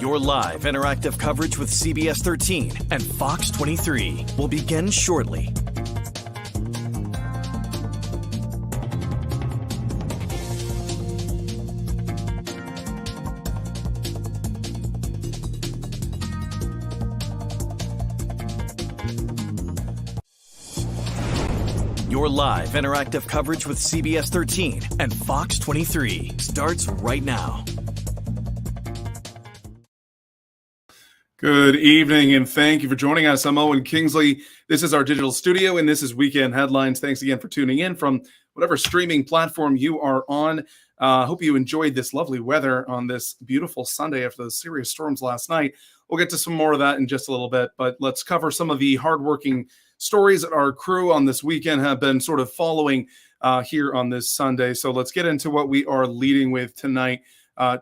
Your live interactive coverage with CBS 13 and Fox 23 will begin shortly. Your live interactive coverage with CBS 13 and Fox 23 starts right now. Good evening, and thank you for joining us. I'm Owen Kingsley. This is our digital studio, and this is Weekend Headlines. Thanks again for tuning in from whatever streaming platform you are on. Hope you enjoyed this lovely weather on this beautiful Sunday after the serious storms last night. We'll get to some more of that in just a little bit, but let's cover some of the hardworking stories that our crew on this weekend have been sort of following here on this Sunday. So let's get into what we are leading with tonight.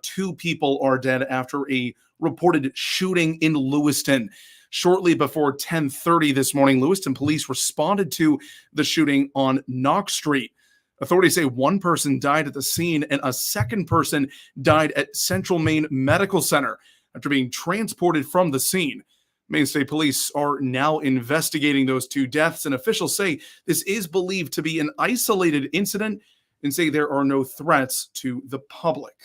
2 people are dead after a reported shooting in Lewiston. Shortly before 10:30 this morning, Lewiston police responded to the shooting on Knox Street. Authorities say one person died at the scene and a second person died at Central Maine Medical Center after being transported from the scene. Maine State Police are now investigating those 2 deaths, and officials say this is believed to be an isolated incident and say there are no threats to the public.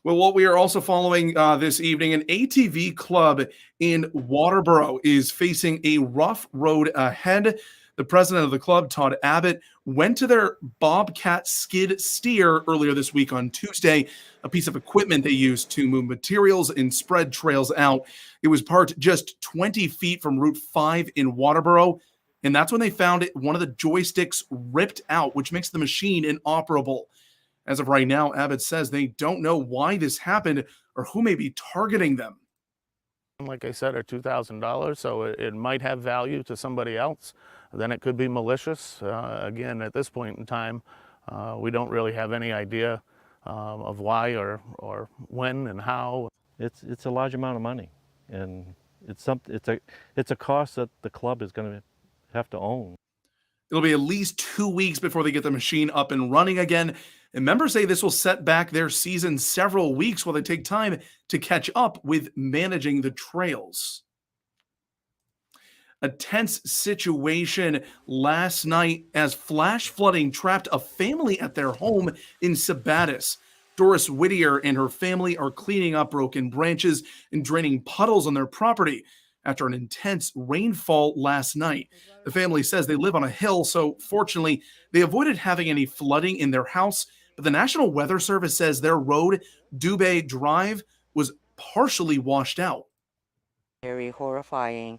Well, what we are also following this evening, an ATV club in Waterboro is facing a rough road ahead. The president of the club, Todd Abbott, went to their Bobcat skid steer earlier this week on Tuesday, a piece of equipment they used to move materials and spread trails out. It was parked just 20 feet from Route 5 in Waterboro, and that's when they found one of the joysticks ripped out, which makes the machine inoperable. As of right now, Abbott says they don't know why this happened or who may be targeting them. Like I said, are $2,000, so it might have value to somebody else. Then it could be malicious. Again, at this point in time, we don't really have any idea of why or when and how. It's a large amount of money, and it's a cost that the club is going to have to own. It'll be at least 2 weeks before they get the machine up and running again. And members say this will set back their season several weeks while they take time to catch up with managing the trails. A tense situation last night as flash flooding trapped a family at their home in Sabattis. Doris Whittier and her family are cleaning up broken branches and draining puddles on their property after an intense rainfall last night. The family says they live on a hill, so fortunately, they avoided having any flooding in their house. But the National Weather Service says their road, Dubé Drive, was partially washed out. Very horrifying.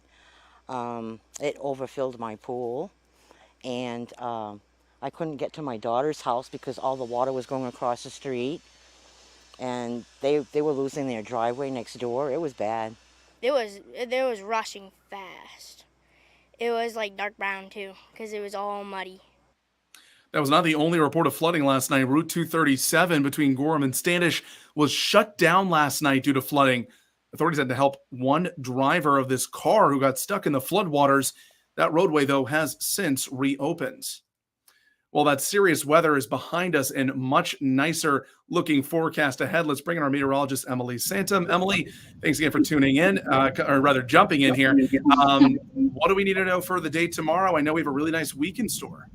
It overfilled my pool, and I couldn't get to my daughter's house because all the water was going across the street, and they were losing their driveway next door. It was bad. There was rushing fast. It was like dark brown too, because it was all muddy. That was not the only report of flooding last night. Route 237 between Gorham and Standish was shut down last night due to flooding. Authorities had to help one driver of this car who got stuck in the floodwaters. That roadway, though, has since reopened. Well, that serious weather is behind us and much nicer looking forecast ahead. Let's bring in our meteorologist, Emily Santum. Emily, thanks again for tuning in, or rather jumping in here. What do we need to know for the day tomorrow? I know we have a really nice week in store.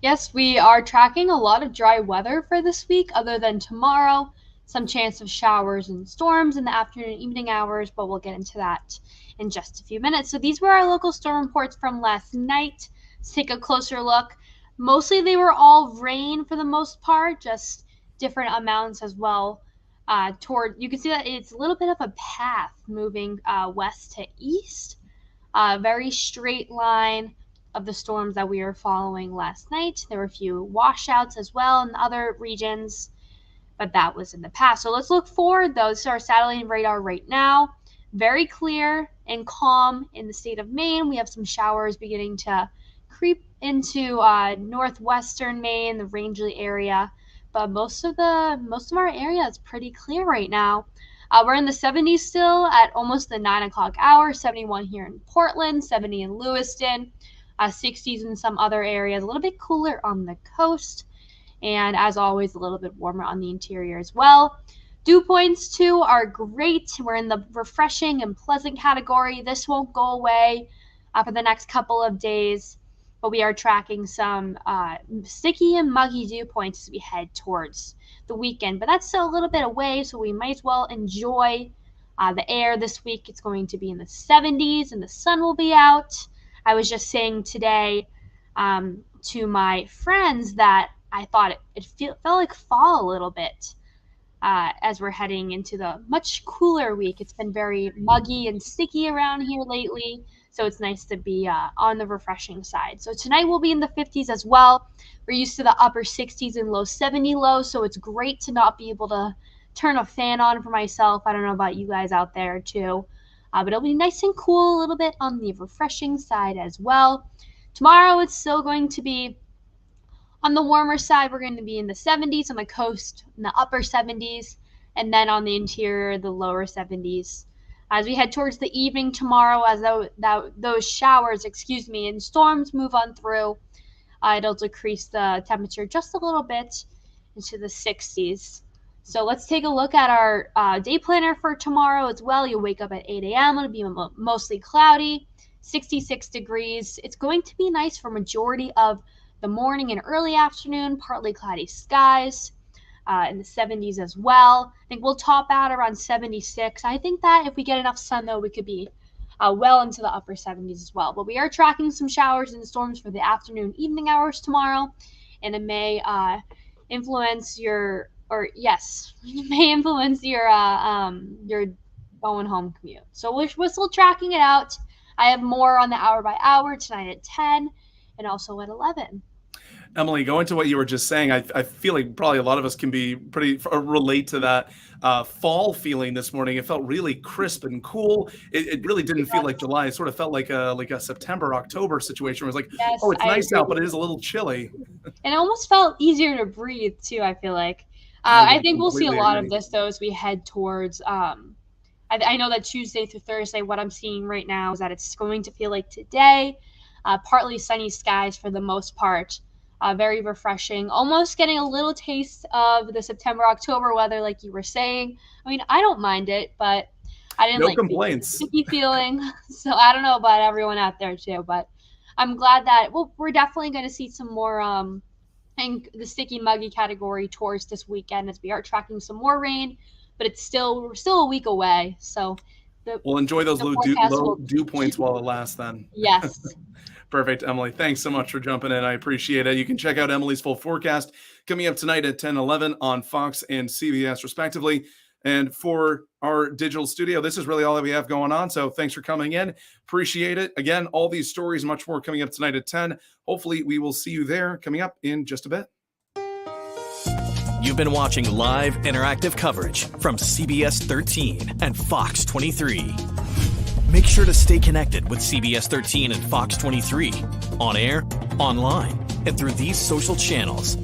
Yes, we are tracking a lot of dry weather for this week other than tomorrow. Some chance of showers and storms in the afternoon and evening hours, but we'll get into that in just a few minutes. So these were our local storm reports from last night. Let's take a closer look. Mostly they were all rain for the most part, just different amounts as well. You can see that it's a little bit of a path moving west to east. Very straight line of the storms that we were following last night. There were a few washouts as well in other regions, but that was in the past. So let's look forward, though. This is our satellite radar right now. Very clear and calm in the state of Maine. We have some showers beginning to creep into northwestern Maine, the Rangeley area, but most of our area is pretty clear right now. We're in the 70s still at almost the 9 o'clock hour. 71 here in Portland, 70 in Lewiston, 60s in some other areas. A little bit cooler on the coast, and as always, a little bit warmer on the interior as well. Dew points too are great. We're in the refreshing and pleasant category. This won't go away for the next couple of days, but we are tracking some sticky and muggy dew points as we head towards the weekend. But that's still a little bit away, so we might as well enjoy the air this week. It's going to be in the 70s and the sun will be out. I was just saying today to my friends that I thought it felt like fall a little bit as we're heading into the much cooler week. It's been very muggy and sticky around here lately, so it's nice to be on the refreshing side. So tonight we'll be in the 50s as well. We're used to the upper 60s and low 70 lows, so it's great to not be able to turn a fan on for myself. I don't know about you guys out there too, but it'll be nice and cool, a little bit on the refreshing side as well. Tomorrow it's still going to be on the warmer side. We're going to be in the 70s on the coast, in the upper 70s, and then on the interior, the lower 70s. As we head towards the evening tomorrow, as those showers, and storms move on through, it'll decrease the temperature just a little bit into the 60s. So let's take a look at our day planner for tomorrow as well. You'll wake up at 8 a.m. It'll be mostly cloudy, 66 degrees. It's going to be nice for majority of the morning and early afternoon, partly cloudy skies in the 70s as well. I think we'll top out around 76. I think that if we get enough sun, though, we could be well into the upper 70s as well. But we are tracking some showers and storms for the afternoon, evening hours tomorrow, and it may influence your going home commute. So we're still tracking it out. I have more on the hour by hour tonight at 10 and also at 11. Emily, going to what you were just saying, I feel like probably a lot of us can be relate to that fall feeling this morning. It felt really crisp and cool. It really didn't feel like July. It sort of felt like a September, October situation. It was like, yes, oh, it's nice out, but it is a little chilly. And it almost felt easier to breathe too, I feel like. I think we'll see a lot of this though as we head towards I know that Tuesday through Thursday, what I'm seeing right now is that it's going to feel like today, partly sunny skies for the most part. Very refreshing, almost getting a little taste of the September, October weather, like you were saying. I mean, I don't mind it, but I didn't like the sticky feeling. So I don't know about everyone out there too, but I'm glad that we're definitely going to see some more in the sticky, muggy category towards this weekend as we are tracking some more rain, but we're still a week away. So we'll enjoy those low dew points while it lasts then. Yes. Perfect, Emily. Thanks so much for jumping in. I appreciate it. You can check out Emily's full forecast coming up tonight at 10:11 on Fox and CBS, respectively. And for our digital studio, this is really all that we have going on. So thanks for coming in. Appreciate it. Again, all these stories, much more coming up tonight at 10. Hopefully, we will see you there coming up in just a bit. You've been watching live interactive coverage from CBS 13 and Fox 23. Make sure to stay connected with CBS 13 and Fox 23 on air, online, and through these social channels.